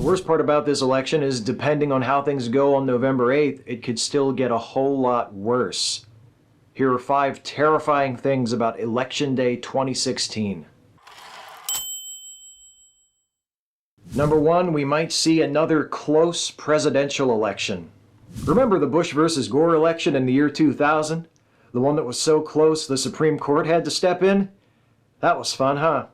The worst part about this election is, depending on how things go on November 8th, it could still get a whole lot worse. Here are 5 terrifying things about Election Day 2016. Number 1, we might see another close presidential election. Remember the Bush versus Gore election in the year 2000? The one that was so close the Supreme Court had to step in? That was fun, huh?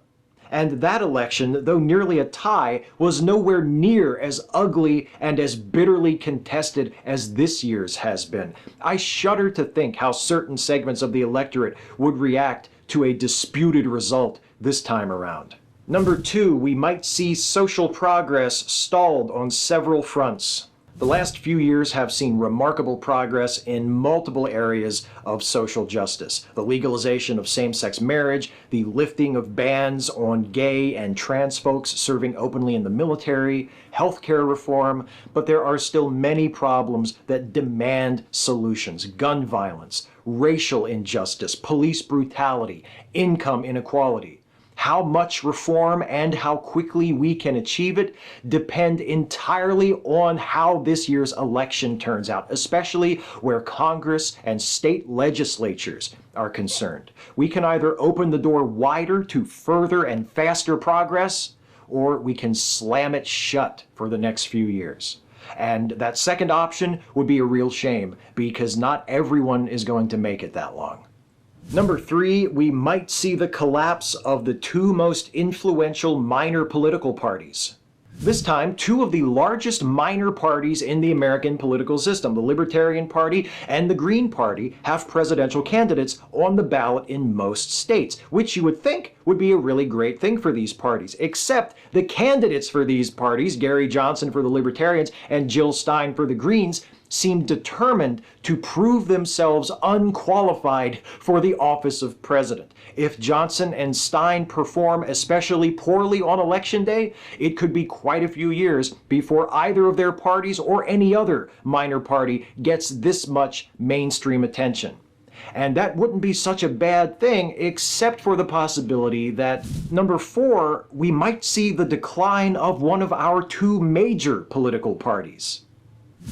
And that election, though nearly a tie, was nowhere near as ugly and as bitterly contested as this year's has been. I shudder to think how certain segments of the electorate would react to a disputed result this time around. Number 2, we might see social progress stalled on several fronts. The last few years have seen remarkable progress in multiple areas of social justice. The legalization of same-sex marriage, the lifting of bans on gay and trans folks serving openly in the military, healthcare reform, but there are still many problems that demand solutions. Gun violence, racial injustice, police brutality, income inequality. How much reform and how quickly we can achieve it depend entirely on how this year's election turns out, especially where Congress and state legislatures are concerned. We can either open the door wider to further and faster progress, or we can slam it shut for the next few years. And that second option would be a real shame, because not everyone is going to make it that long. Number 3, we might see the collapse of the 2 most influential minor political parties. This time, 2 of the largest minor parties in the American political system, the Libertarian Party and the Green Party, have presidential candidates on the ballot in most states, which you would think would be a really great thing for these parties. Except the candidates for these parties, Gary Johnson for the Libertarians and Jill Stein for the Greens, seem determined to prove themselves unqualified for the office of president. If Johnson and Stein perform especially poorly on election day, it could be quite a few years before either of their parties or any other minor party gets this much mainstream attention. And that wouldn't be such a bad thing, except for the possibility that, number 4, we might see the decline of one of our 2 major political parties.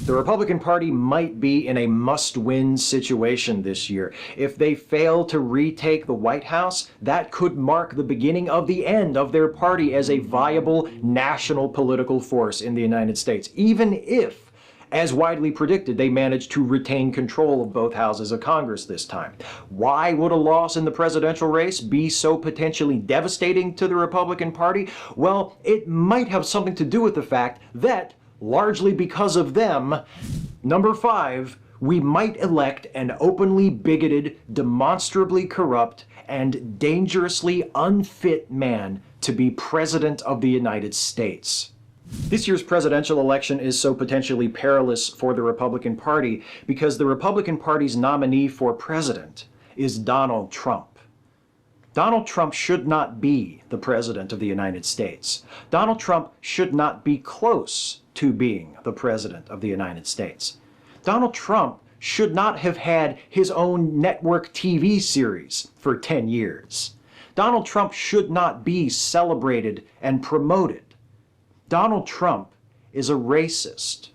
The Republican Party might be in a must-win situation this year. If they fail to retake the White House, that could mark the beginning of the end of their party as a viable national political force in the United States, even if, as widely predicted, they manage to retain control of both houses of Congress this time. Why would a loss in the presidential race be so potentially devastating to the Republican Party? Well, it might have something to do with the fact that, largely because of them, number 5, we might elect an openly bigoted, demonstrably corrupt, and dangerously unfit man to be President of the United States. This year's presidential election is so potentially perilous for the Republican Party because the Republican Party's nominee for president is Donald Trump. Donald Trump should not be the President of the United States. Donald Trump should not be close to being the President of the United States. Donald Trump should not have had his own network TV series for 10 years. Donald Trump should not be celebrated and promoted. Donald Trump is a racist.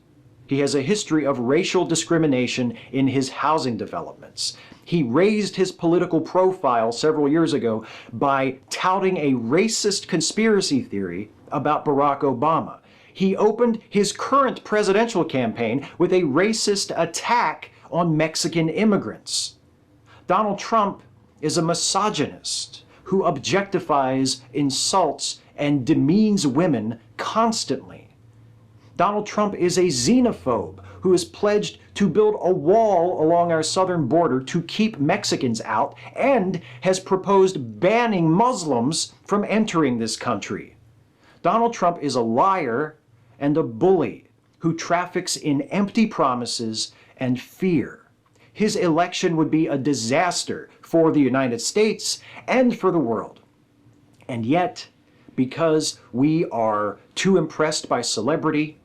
He has a history of racial discrimination in his housing developments. He raised his political profile several years ago by touting a racist conspiracy theory about Barack Obama. He opened his current presidential campaign with a racist attack on Mexican immigrants. Donald Trump is a misogynist who objectifies, insults, and demeans women constantly. Donald Trump is a xenophobe who has pledged to build a wall along our southern border to keep Mexicans out and has proposed banning Muslims from entering this country. Donald Trump is a liar and a bully who traffics in empty promises and fear. His election would be a disaster for the United States and for the world. And yet, because we are too impressed by celebrity,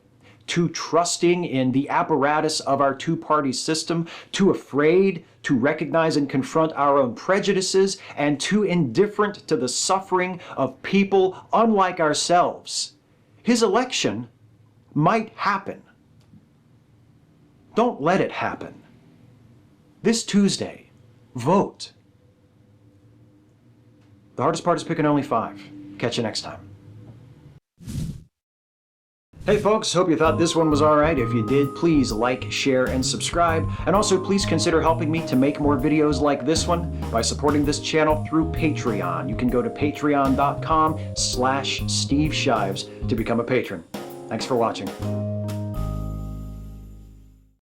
too trusting in the apparatus of our two-party system, too afraid to recognize and confront our own prejudices, and too indifferent to the suffering of people unlike ourselves, his election might happen. Don't let it happen. This Tuesday, vote. The hardest part is picking only 5. Catch you next time. Hey folks, hope you thought this one was alright. If you did, please like, share, and subscribe. And also please consider helping me to make more videos like this one by supporting this channel through Patreon. You can go to patreon.com/Steve Shives to become a patron. Thanks for watching.